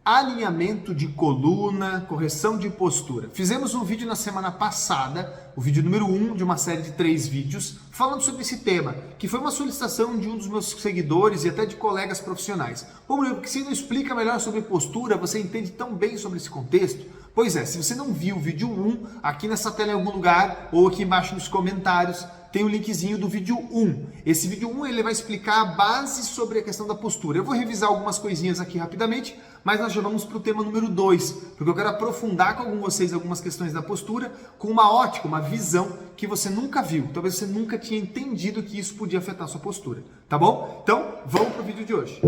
Alinhamento de coluna, correção de postura. Fizemos um vídeo na semana passada, o vídeo número 1 de uma série de 3 vídeos, falando sobre esse tema, que foi uma solicitação de um dos meus seguidores e até de colegas profissionais. Ô Murilo, porque você não explica melhor sobre postura, você entende tão bem sobre esse contexto? Pois é, se você não viu o vídeo 1, aqui nessa tela em algum lugar, ou aqui embaixo nos comentários, tem o linkzinho do vídeo 1. Esse vídeo 1 ele vai explicar a base sobre a questão da postura. Eu vou revisar algumas coisinhas aqui rapidamente, mas nós já vamos para o tema número 2, porque eu quero aprofundar com vocês algumas questões da postura com uma ótica, uma visão que você nunca viu. Talvez você nunca tinha entendido que isso podia afetar a sua postura, tá bom? Então, vamos para o vídeo de hoje.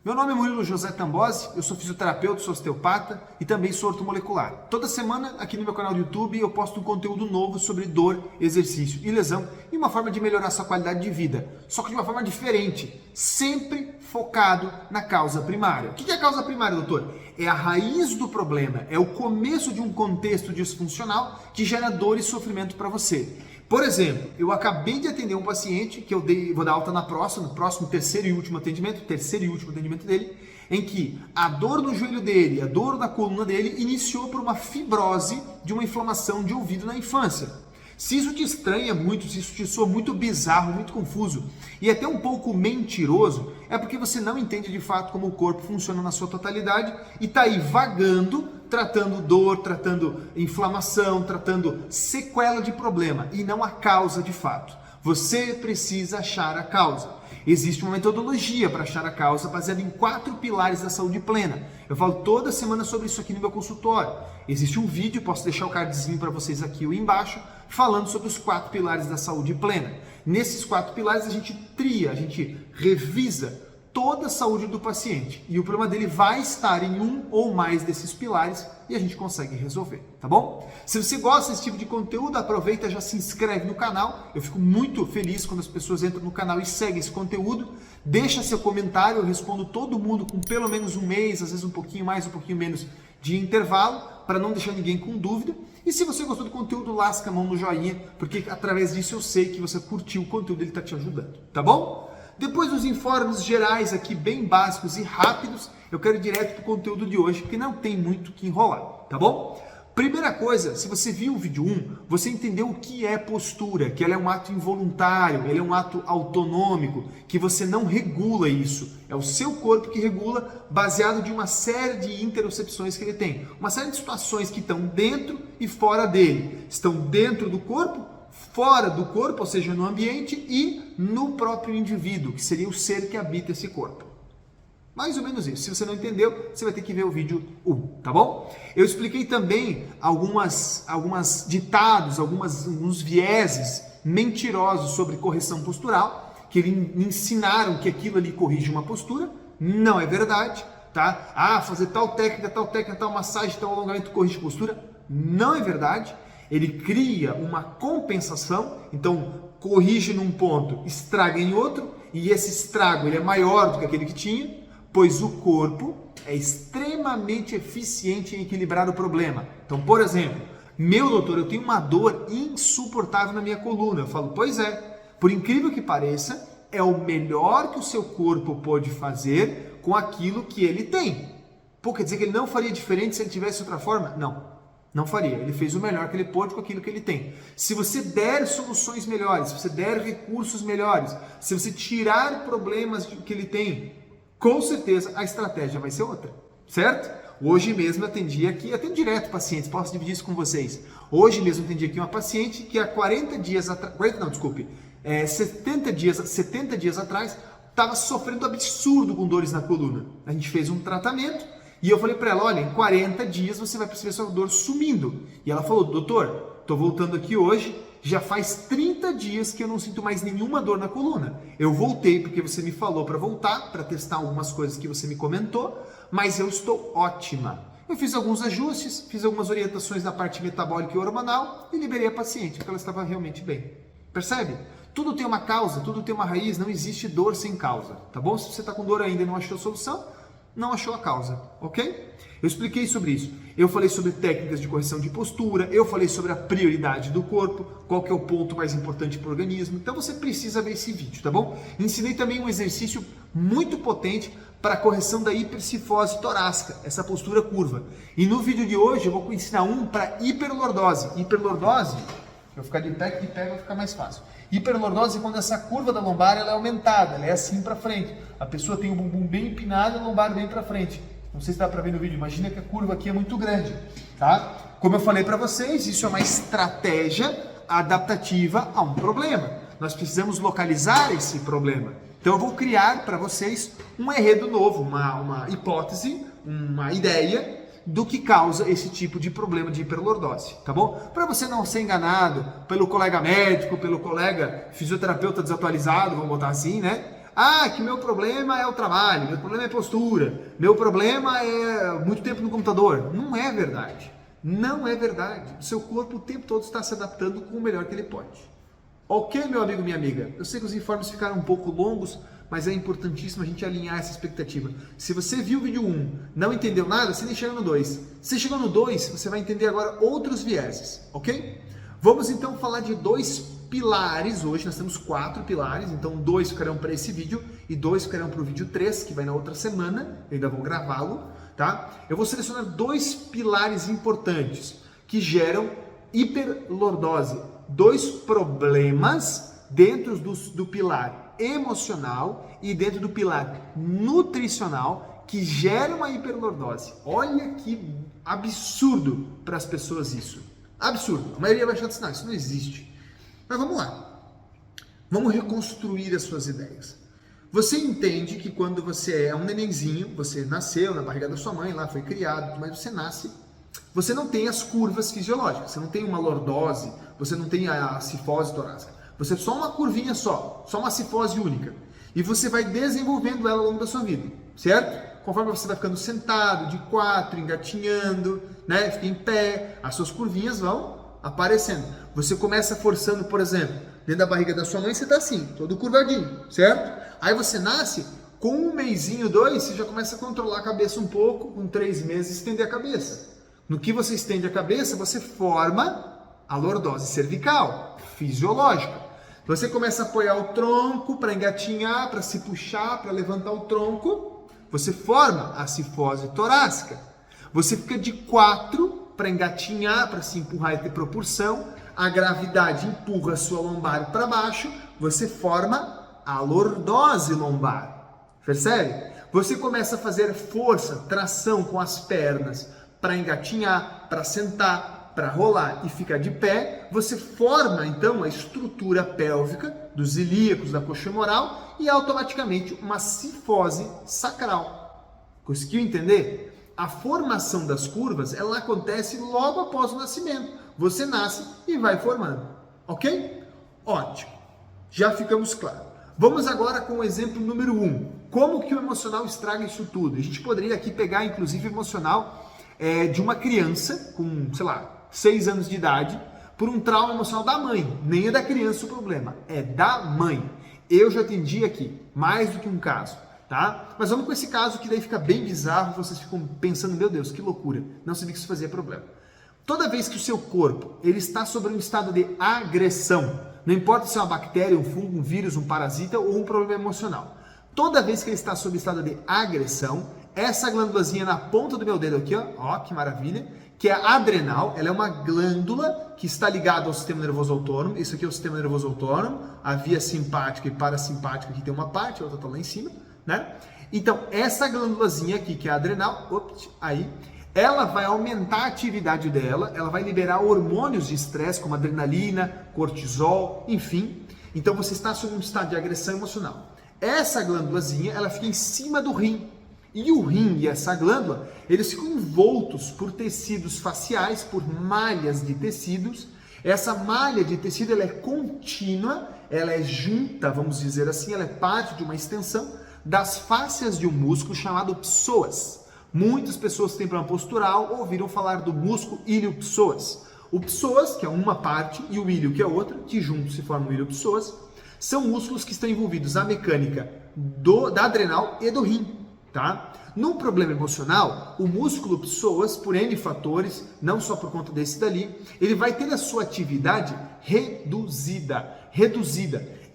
Meu nome é Murilo José Tambosi, eu sou fisioterapeuta, sou osteopata e também sou ortomolecular. Toda semana aqui no meu canal do YouTube eu posto um conteúdo novo sobre dor, exercício e lesão e uma forma de melhorar sua qualidade de vida, só que de uma forma diferente, sempre focado na causa primária. O que é a causa primária, doutor? É a raiz do problema, é o começo de um contexto disfuncional que gera dor e sofrimento para você. Por exemplo, eu acabei de atender um paciente que vou dar alta no próximo terceiro e último atendimento dele, em que a dor no joelho dele, a dor na coluna dele iniciou por uma fibrose de uma inflamação de ouvido na infância. Se isso te estranha muito, se isso te soa muito bizarro, muito confuso e até um pouco mentiroso, é porque você não entende de fato como o corpo funciona na sua totalidade e está aí vagando, tratando dor, tratando inflamação, tratando sequela de problema e não a causa de fato. Você precisa achar a causa. Existe uma metodologia para achar a causa baseada em 4 pilares da saúde plena. Eu falo toda semana sobre isso aqui no meu consultório. Existe um vídeo, posso deixar o cardzinho para vocês aqui ou embaixo, falando sobre os 4 pilares da saúde plena. Nesses 4 pilares a gente tria, a gente revisa toda a saúde do paciente e o problema dele vai estar em um ou mais desses pilares e a gente consegue resolver, tá bom? Se você gosta desse tipo de conteúdo, aproveita e já se inscreve no canal. Eu fico muito feliz quando as pessoas entram no canal e seguem esse conteúdo. Deixa seu comentário, eu respondo todo mundo com pelo menos um mês, às vezes um pouquinho mais, um pouquinho menos de intervalo, para não deixar ninguém com dúvida. E se você gostou do conteúdo, lasca a mão no joinha, porque através disso eu sei que você curtiu o conteúdo e ele está te ajudando, tá bom? Depois dos informes gerais aqui, bem básicos e rápidos, eu quero ir direto para o conteúdo de hoje, porque não tem muito que enrolar, tá bom? Primeira coisa, se você viu o vídeo 1, você entendeu o que é postura, que ela é um ato involuntário, ele é um ato autonômico, que você não regula isso. É o seu corpo que regula, baseado de uma série de interocepções que ele tem. Uma série de situações que estão dentro e fora dele. Estão dentro do corpo, fora do corpo, ou seja, no ambiente e no próprio indivíduo, que seria o ser que habita esse corpo. Mais ou menos isso. Se você não entendeu, você vai ter que ver o vídeo 1, tá bom? Eu expliquei também alguns ditados, alguns vieses mentirosos sobre correção postural, que me ensinaram que aquilo ali corrige uma postura. Não é verdade, tá? Fazer tal técnica, tal massagem, tal alongamento corrige postura. Não é verdade. Ele cria uma compensação, então corrige num ponto, estraga em outro, e esse estrago ele é maior do que aquele que tinha, pois o corpo é extremamente eficiente em equilibrar o problema. Então, por exemplo, meu doutor, eu tenho uma dor insuportável na minha coluna. Eu falo, pois é, por incrível que pareça, é o melhor que o seu corpo pode fazer com aquilo que ele tem. Pô, quer dizer que ele não faria diferente se ele tivesse outra forma? Não faria. Ele fez o melhor que ele pôde com aquilo que ele tem. Se você der soluções melhores, se você der recursos melhores, se você tirar problemas que ele tem, com certeza a estratégia vai ser outra, certo? Hoje mesmo atendo direto pacientes, posso dividir isso com vocês. Hoje mesmo atendi aqui uma paciente que há 70 dias atrás estava sofrendo absurdo com dores na coluna. A gente fez um tratamento e eu falei para ela, olha, em 40 dias você vai perceber sua dor sumindo. E ela falou, doutor, estou voltando aqui hoje, já faz 30 dias que eu não sinto mais nenhuma dor na coluna. Eu voltei porque você me falou para voltar, para testar algumas coisas que você me comentou, mas eu estou ótima. Eu fiz alguns ajustes, fiz algumas orientações na parte metabólica e hormonal e liberei a paciente, porque ela estava realmente bem. Percebe? Tudo tem uma causa, tudo tem uma raiz, não existe dor sem causa, tá bom? Se você está com dor ainda e não achou solução, não achou a causa, ok? Eu expliquei sobre isso. Eu falei sobre técnicas de correção de postura, eu falei sobre a prioridade do corpo, qual que é o ponto mais importante para o organismo. Então você precisa ver esse vídeo, tá bom? Ensinei também um exercício muito potente para a correção da hipercifose torácica, essa postura curva. E no vídeo de hoje eu vou ensinar um para hiperlordose. Hiperlordose, eu vou ficar de pé, que de pé vai ficar mais fácil. Hiperlordose é quando essa curva da lombar ela é aumentada, ela é assim para frente. A pessoa tem o bumbum bem empinado e a lombar bem para frente. Não sei se dá para ver no vídeo, imagina que a curva aqui é muito grande, tá? Como eu falei para vocês, isso é uma estratégia adaptativa a um problema. Nós precisamos localizar esse problema. Então eu vou criar para vocês um enredo novo, uma hipótese, uma ideia do que causa esse tipo de problema de hiperlordose, tá bom? Para você não ser enganado pelo colega médico, pelo colega fisioterapeuta desatualizado, vamos botar assim, né? Ah, que meu problema é o trabalho, meu problema é postura, meu problema é muito tempo no computador. Não é verdade. Não é verdade. O seu corpo o tempo todo está se adaptando com o melhor que ele pode. Ok, meu amigo, minha amiga? Eu sei que os informes ficaram um pouco longos, mas é importantíssimo a gente alinhar essa expectativa. Se você viu o vídeo 1, não entendeu nada, você nem chega no 2. Se chegou no 2, você vai entender agora outros vieses, ok? Vamos então falar de 2 pilares hoje, nós temos 4 pilares, então 2 ficarão para esse vídeo e 2 ficarão para o vídeo 3, que vai na outra semana, eu ainda vou gravá-lo, tá? Eu vou selecionar 2 pilares importantes que geram hiperlordose, 2 problemas dentro do pilar emocional e dentro do pilar nutricional que geram a hiperlordose. Olha que absurdo para as pessoas isso. Absurdo. A maioria vai achar assim, não, isso não existe. Mas vamos lá. Vamos reconstruir as suas ideias. Você entende que quando você é um nenenzinho, você nasceu na barriga da sua mãe, lá foi criado, mas você nasce, você não tem as curvas fisiológicas, você não tem uma lordose, você não tem a cifose torácica. Você é só uma curvinha só uma cifose única. E você vai desenvolvendo ela ao longo da sua vida, certo? Conforme você vai ficando sentado, de 4, engatinhando, né? Fica em pé, as suas curvinhas vão aparecendo. Você começa forçando, por exemplo, dentro da barriga da sua mãe, você está assim, todo curvadinho, certo? Aí você nasce, com 1 mêsinho, 2, você já começa a controlar a cabeça um pouco, com 3 meses, estender a cabeça. No que você estende a cabeça, você forma a lordose cervical, fisiológica. Você começa a apoiar o tronco para engatinhar, para se puxar, para levantar o tronco. Você forma a cifose torácica. Você fica de 4 para engatinhar, para se empurrar e ter propulsão. A gravidade empurra a sua lombar para baixo. Você forma a lordose lombar. Percebe? Você começa a fazer força, tração com as pernas para engatinhar, para sentar, para rolar e ficar de pé. Você forma então a estrutura pélvica dos ilíacos, da coxa femoral e automaticamente uma cifose sacral. Conseguiu entender? A formação das curvas, ela acontece logo após o nascimento. Você nasce e vai formando, ok? Ótimo, já ficamos claros. Vamos agora com o exemplo número 1. Como que o emocional estraga isso tudo? A gente poderia aqui pegar, inclusive, o emocional de uma criança com, sei lá, 6 anos de idade, por um trauma emocional da mãe. Nem é da criança o problema, é da mãe. Eu já atendi aqui mais do que um caso, tá? Mas vamos com esse caso que daí fica bem bizarro, vocês ficam pensando, meu Deus, que loucura. Não sabia que isso fazia problema. Toda vez que o seu corpo ele está sobre um estado de agressão, não importa se é uma bactéria, um fungo, um vírus, um parasita ou um problema emocional, toda vez que ele está sob estado de agressão, essa glândulazinha na ponta do meu dedo aqui, ó que maravilha, que é a adrenal, ela é uma glândula que está ligada ao sistema nervoso autônomo. Isso aqui é o sistema nervoso autônomo, a via simpática e parasimpática, aqui tem uma parte, a outra está lá em cima, né? Então, essa glândulazinha aqui, que é a adrenal, ela vai aumentar a atividade dela, ela vai liberar hormônios de estresse, como adrenalina, cortisol, enfim. Então, você está sob um estado de agressão emocional. Essa glândulazinha, ela fica em cima do rim. E o rim e essa glândula, eles ficam envoltos por tecidos faciais, por malhas de tecidos. Essa malha de tecido, ela é contínua, ela é junta, vamos dizer assim, ela é parte de uma extensão das fáscias de um músculo chamado psoas. Muitas pessoas que têm problema postural ouviram falar do músculo ilio-psoas. O psoas, que é uma parte, e o ilio, que é outra, que juntos se formam o ilio-psoas, são músculos que estão envolvidos na mecânica da adrenal e do rim. tá? Num problema emocional, o músculo psoas, por N fatores, não só por conta desse dali, ele vai ter a sua atividade reduzida.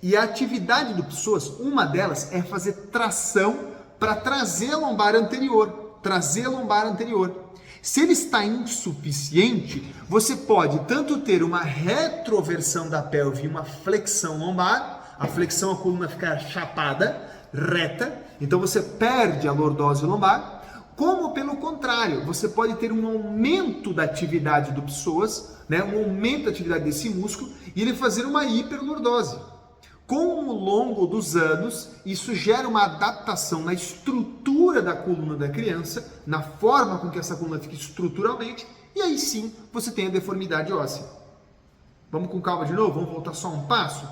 E a atividade do psoas, uma delas é fazer tração para trazer a lombar anterior, Se ele está insuficiente, você pode tanto ter uma retroversão da pelve e uma flexão lombar, a flexão, a coluna ficar chapada, reta, então você perde a lordose lombar, como pelo contrário, você pode ter um aumento da atividade do psoas, né, um aumento da atividade desse músculo e ele fazer uma hiperlordose. Com o longo dos anos, isso gera uma adaptação na estrutura da coluna da criança, na forma com que essa coluna fica estruturalmente, e aí sim você tem a deformidade óssea. Vamos com calma de novo? Vamos voltar só um passo?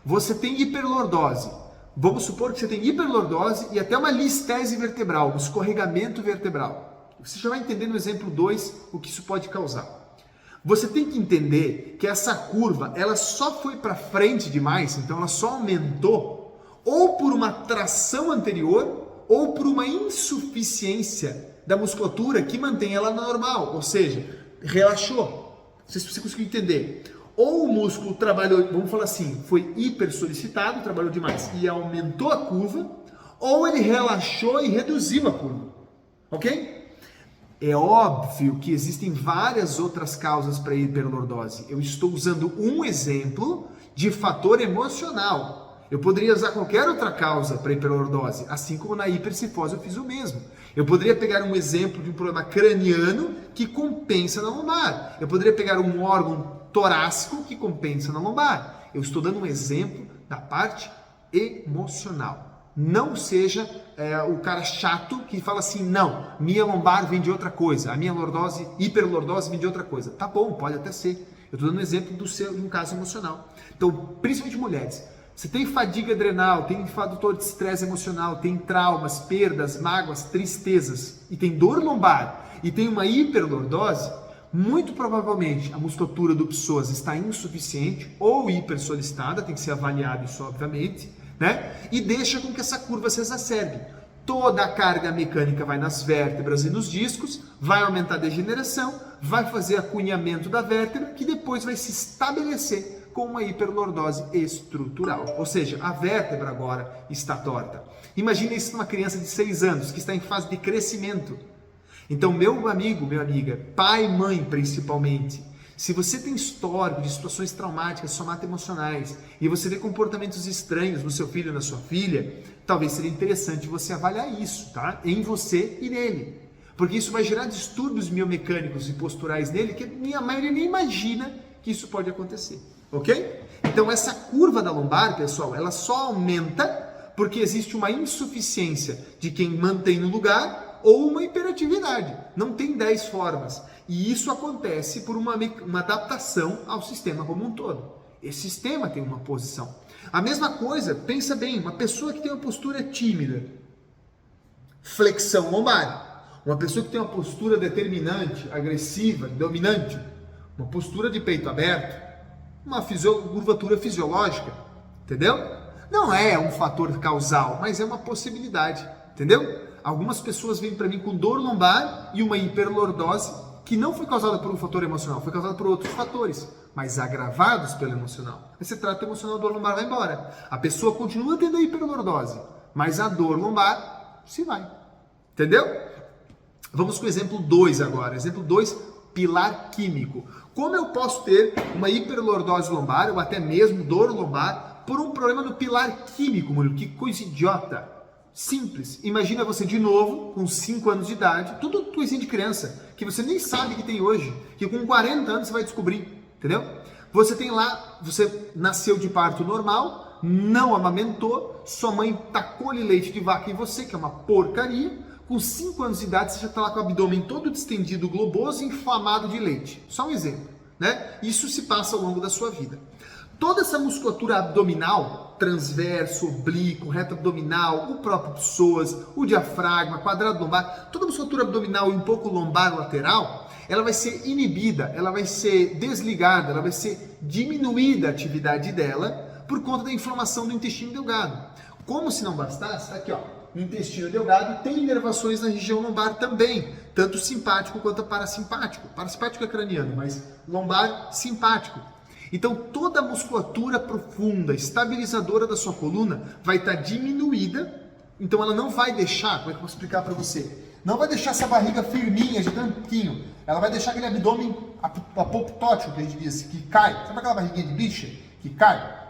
Você tem hiperlordose. Vamos supor que você tem hiperlordose e até uma listese vertebral, um escorregamento vertebral. Você já vai entender no exemplo 2 o que isso pode causar. Você tem que entender que essa curva, ela só foi para frente demais, então ela só aumentou, ou por uma tração anterior, ou por uma insuficiência da musculatura que mantém ela normal, ou seja, relaxou. Não sei se você conseguiu entender. Ou o músculo trabalhou, vamos falar assim, foi hiper solicitado, trabalhou demais e aumentou a curva, ou ele relaxou e reduziu a curva, ok? É óbvio que existem várias outras causas para hiperlordose. Eu estou usando um exemplo de fator emocional. Eu poderia usar qualquer outra causa para hiperlordose, assim como na hipercifose eu fiz o mesmo. Eu poderia pegar um exemplo de um problema craniano que compensa na lombar. Eu poderia pegar um órgão torácico que compensa na lombar. Eu estou dando um exemplo da parte emocional. Não seja o cara chato que fala assim, não, minha lombar vem de outra coisa, a minha lordose, hiperlordose vem de outra coisa. Tá bom, pode até ser. Eu estou dando um exemplo de um caso emocional. Então, principalmente mulheres, você tem fadiga adrenal, tem fator de estresse emocional, tem traumas, perdas, mágoas, tristezas, e tem dor lombar, e tem uma hiperlordose, muito provavelmente a musculatura do psoas está insuficiente ou hipersolicitada, tem que ser avaliado isso obviamente, né? E deixa com que essa curva se exacerbe. Toda a carga mecânica vai nas vértebras e nos discos, vai aumentar a degeneração, vai fazer acunhamento da vértebra, que depois vai se estabelecer com uma hiperlordose estrutural. Ou seja, a vértebra agora está torta. Imagine isso numa criança de 6 anos, que está em fase de crescimento. Então, meu amigo, minha amiga, pai e mãe principalmente, se você tem histórico de situações traumáticas, somatoemocionais, e você vê comportamentos estranhos no seu filho ou na sua filha, talvez seria interessante você avaliar isso, tá? Em você e nele. Porque isso vai gerar distúrbios biomecânicos e posturais nele que a maioria nem imagina que isso pode acontecer, ok? Então, essa curva da lombar, pessoal, ela só aumenta porque existe uma insuficiência de quem mantém no lugar ou uma hiperatividade. Não tem 10 formas. E isso acontece por uma adaptação ao sistema como um todo. Esse sistema tem uma posição. A mesma coisa, pensa bem, uma pessoa que tem uma postura tímida, flexão lombar. Uma pessoa que tem uma postura determinante, agressiva, dominante, uma postura de peito aberto, uma curvatura fisiológica, entendeu? Não é um fator causal, mas é uma possibilidade, entendeu? Algumas pessoas vêm para mim com dor lombar e uma hiperlordose que não foi causada por um fator emocional, foi causada por outros fatores, mas agravados pelo emocional. Aí você trata o emocional, a dor lombar vai embora. A pessoa continua tendo a hiperlordose, mas a dor lombar se vai. Entendeu? Vamos com o exemplo 2 agora. Exemplo 2, pilar químico. Como eu posso ter uma hiperlordose lombar ou até mesmo dor lombar por um problema no pilar químico, Murilo? Que coisa idiota. Simples. Imagina você de novo, com 5 anos de idade, tudo coisinha de criança, que você nem sabe que tem hoje, que com 40 anos você vai descobrir, entendeu? Você tem lá, você nasceu de parto normal, não amamentou, sua mãe tacou-lhe leite de vaca em você, que é uma porcaria, com 5 anos de idade você já está lá com o abdômen todo distendido, globoso e inflamado de leite. Só um exemplo, né? Isso se passa ao longo da sua vida. Toda essa musculatura abdominal, transverso, oblíquo, reto abdominal, o próprio psoas, o diafragma, quadrado lombar, toda a musculatura abdominal e um pouco lombar lateral, ela vai ser inibida, ela vai ser desligada, ela vai ser diminuída a atividade dela por conta da inflamação do intestino delgado. Como se não bastasse, tá aqui ó, intestino delgado tem inervações na região lombar também, tanto simpático quanto parasimpático. Parasimpático é craniano, mas lombar simpático. Então toda a musculatura profunda, estabilizadora da sua coluna vai estar diminuída, então ela não vai deixar, como é que eu vou explicar para você? Não vai deixar essa barriga firminha de tanquinho, ela vai deixar aquele abdômen apoptótico, que a gente diz, que cai. Sabe aquela barriguinha de bicha que cai?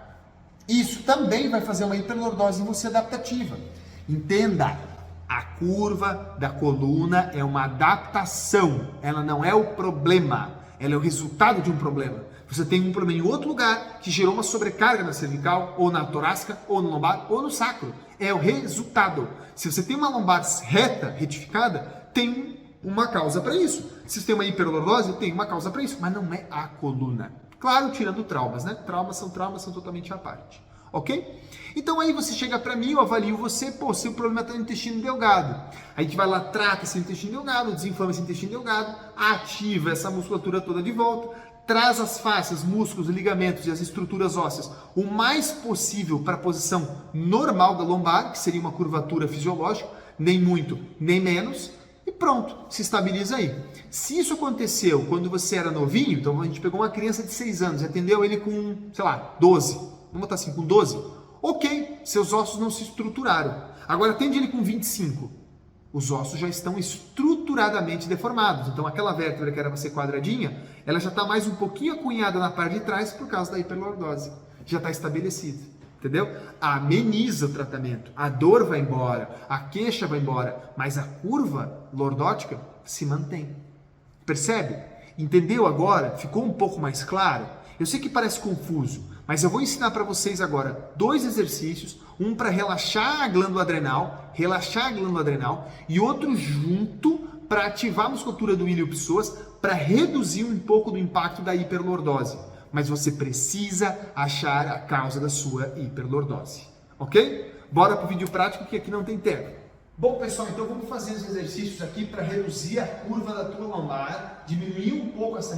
Isso também vai fazer uma hiperlordose em você adaptativa. Entenda, a curva da coluna é uma adaptação, ela não é o problema, ela é o resultado de um problema. Você tem um problema em outro lugar que gerou uma sobrecarga na cervical, ou na torácica, ou no lombar, ou no sacro. É o resultado. Se você tem uma lombar reta, retificada, tem uma causa para isso. Se você tem uma hiperlordose, tem uma causa para isso, mas não é a coluna. Claro, tirando traumas, né? Traumas são totalmente à parte. Ok? Então aí você chega para mim, eu avalio você, pô, seu problema está no intestino delgado. Aí a gente vai lá, trata esse intestino delgado, desinflama esse intestino delgado, ativa essa musculatura toda de volta, traz as fáscias, músculos, ligamentos e as estruturas ósseas o mais possível para a posição normal da lombar, que seria uma curvatura fisiológica, nem muito, nem menos, e pronto, se estabiliza aí. Se isso aconteceu quando você era novinho, então a gente pegou uma criança de 6 anos e atendeu ele com, sei lá, 12, vamos botar assim, com 12, ok, seus ossos não se estruturaram. Agora atende ele com 25, os ossos já estão estruturadamente deformados. Então aquela vértebra que era para ser quadradinha, ela já está mais um pouquinho acunhada na parte de trás por causa da hiperlordose. Já está estabelecida, entendeu? Ameniza o tratamento, a dor vai embora, a queixa vai embora, mas a curva lordótica se mantém. Percebe? Entendeu agora? Ficou um pouco mais claro? Eu sei que parece confuso, mas eu vou ensinar para vocês agora 2 exercícios, um para relaxar a glândula adrenal, e outro junto para ativar a musculatura do ilio-psoas, para reduzir um pouco do impacto da hiperlordose. Mas você precisa achar a causa da sua hiperlordose, ok? Bora para o vídeo prático que aqui não tem tempo. Bom, pessoal, então vamos fazer os exercícios aqui para reduzir a curva da tua lombar, diminuir um pouco essa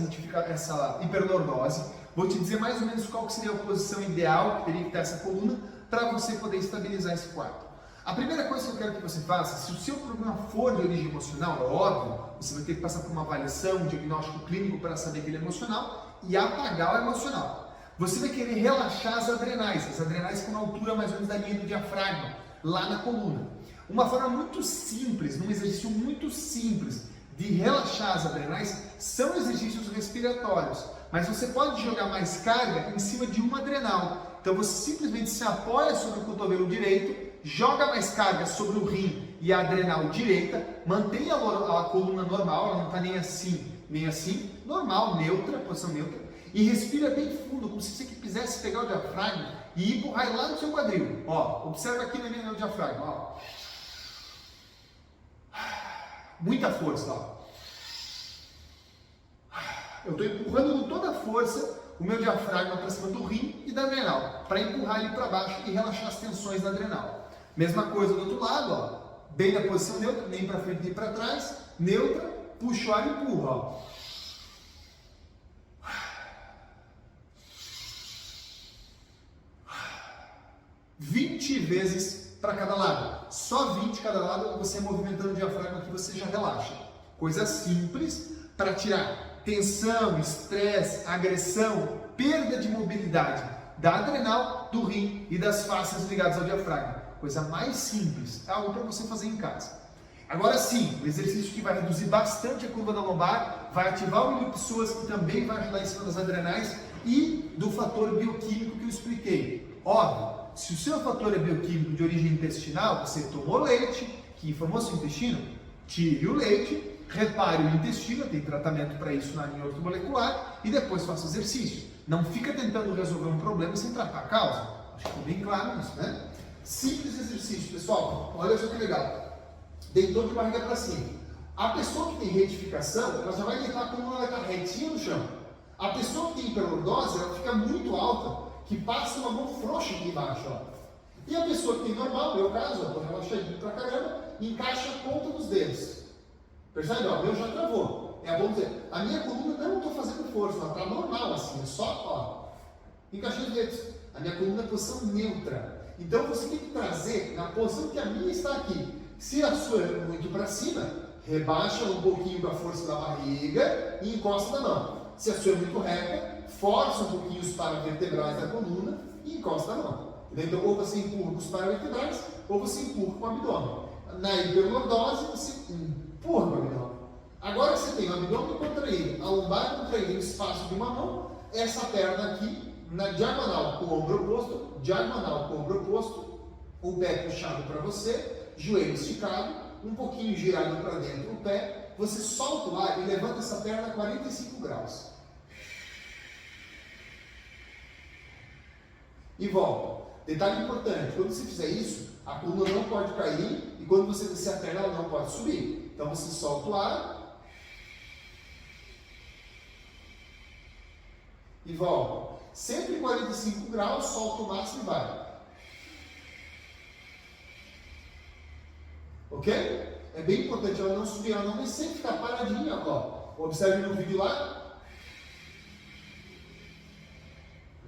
hiperlordose. Vou te dizer mais ou menos qual que seria a posição ideal que teria que ter essa coluna para você poder estabilizar esse quadro. A primeira coisa que eu quero que você faça, se o seu problema for de origem emocional, é óbvio, você vai ter que passar por uma avaliação, um diagnóstico clínico para saber que ele é emocional e apagar o emocional. Você vai querer relaxar as adrenais ficam na altura mais ou menos da linha do diafragma, lá na coluna. Uma forma muito simples, num exercício muito simples de relaxar as adrenais são exercícios respiratórios, mas você pode jogar mais carga em cima de uma adrenal. Então você simplesmente se apoia sobre o cotovelo direito, joga mais carga sobre o rim e a adrenal direita, mantém a coluna normal, ela não está nem assim, normal, neutra, posição neutra, e respira bem fundo, como se você quisesse pegar o diafragma e empurrar lá no seu quadril. Ó, observa aqui no meu diafragma, ó. Muita força, ó. Eu estou empurrando com toda a força o meu diafragma para cima do rim e da adrenal, para empurrar ele para baixo e relaxar as tensões da adrenal. Mesma coisa do outro lado, ó. Bem na posição neutra, nem para frente nem para trás, neutra, puxa o ar e empurra, ó. 20 vezes para cada lado. Só 20 cada lado, você movimentando o diafragma que você já relaxa. Coisa simples para tirar tensão, estresse, agressão, perda de mobilidade da adrenal, do rim e das fáscias ligadas ao diafragma. Coisa mais simples, é algo para você fazer em casa. Agora sim, o exercício que vai reduzir bastante a curva da lombar, vai ativar o ilio-psoas, que também vai ajudar em cima das adrenais e do fator bioquímico que eu expliquei. Óbvio, se o seu fator é bioquímico de origem intestinal, você tomou leite, que inflamou seu intestino, tire o leite, repare o intestino, tem tratamento para isso na linha ortomolecular e depois faça exercício. Não fica tentando resolver um problema sem tratar a causa. Acho que ficou bem claro isso, né? Simples exercício, pessoal. Olha só que legal. Deitou de barriga para cima. A pessoa que tem retificação, ela já vai deitar como ela está retinha no chão. A pessoa que tem hiperlordose, ela fica muito alta, que passa uma mão frouxa aqui embaixo, ó. E a pessoa que tem normal, no meu caso, ó, tô relaxadinho pra caramba, encaixa a ponta dos dedos. Percebe? Ó, o meu já travou. É bom dizer, a minha coluna não estou fazendo força, ela está normal assim, é só, ó, encaixei os dedos. A minha coluna é posição neutra. Então você tem que trazer na posição que a minha está aqui. Se a sua é muito para cima, rebaixa um pouquinho com a força da barriga e encosta na mão. Se a sua é muito reta, força um pouquinho os paravertebrais da coluna e encosta na mão. Então, ou você empurra com os paravertebrais, ou você empurra com o abdômen. Na hiperlordose, você empurra com o abdômen. Agora que você tem o abdômen contraído, a lombar contraída e o espaço de uma mão, essa perna aqui, na diagonal com o ombro oposto, diagonal com o ombro oposto, o pé puxado para você, joelho esticado, um pouquinho girado para dentro o pé, você solta o ar e levanta essa perna a 45 graus. E volta. Detalhe importante, quando você fizer isso, a coluna não pode cair e quando você descer a perna ela não pode subir. Então você solta o ar e volta. Sempre 45 graus, solta o máximo e vai. Ok? É bem importante ela não subir, ela não descer, ficar paradinha. Ó. Observe no vídeo lá.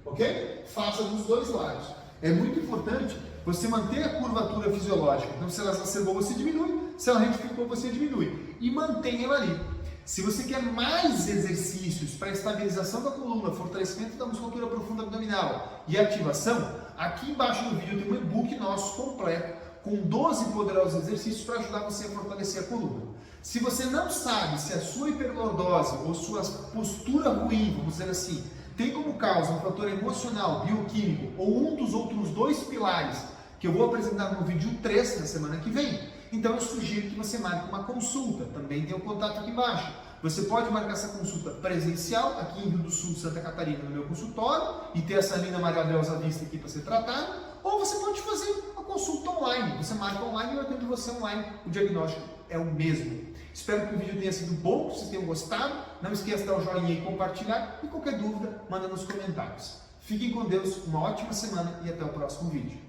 Ok? Faça dos dois lados. É muito importante você manter a curvatura fisiológica. Então, se ela exacerbou, você diminui. Se ela retificou, você diminui. E mantenha ela ali. Se você quer mais exercícios para estabilização da coluna, fortalecimento da musculatura profunda abdominal e ativação, aqui embaixo no vídeo tem um e-book nosso completo com 12 poderosos exercícios para ajudar você a fortalecer a coluna. Se você não sabe se a sua hiperlordose ou sua postura ruim, vamos dizer assim, tem como causa um fator emocional, bioquímico ou um dos outros dois pilares que eu vou apresentar no vídeo 3 na semana que vem, então eu sugiro que você marque uma consulta. Também tem o contato aqui embaixo. Você pode marcar essa consulta presencial aqui em Rio do Sul, Santa Catarina, no meu consultório e ter essa linda maravilhosa vista aqui para ser tratada, ou você pode fazer a consulta online. Você marca online e eu atendo você online. O diagnóstico é o mesmo. Espero que o vídeo tenha sido bom, que vocês tenham gostado. Não esqueça de dar o joinha e compartilhar. E qualquer dúvida, manda nos comentários. Fiquem com Deus, uma ótima semana e até o próximo vídeo.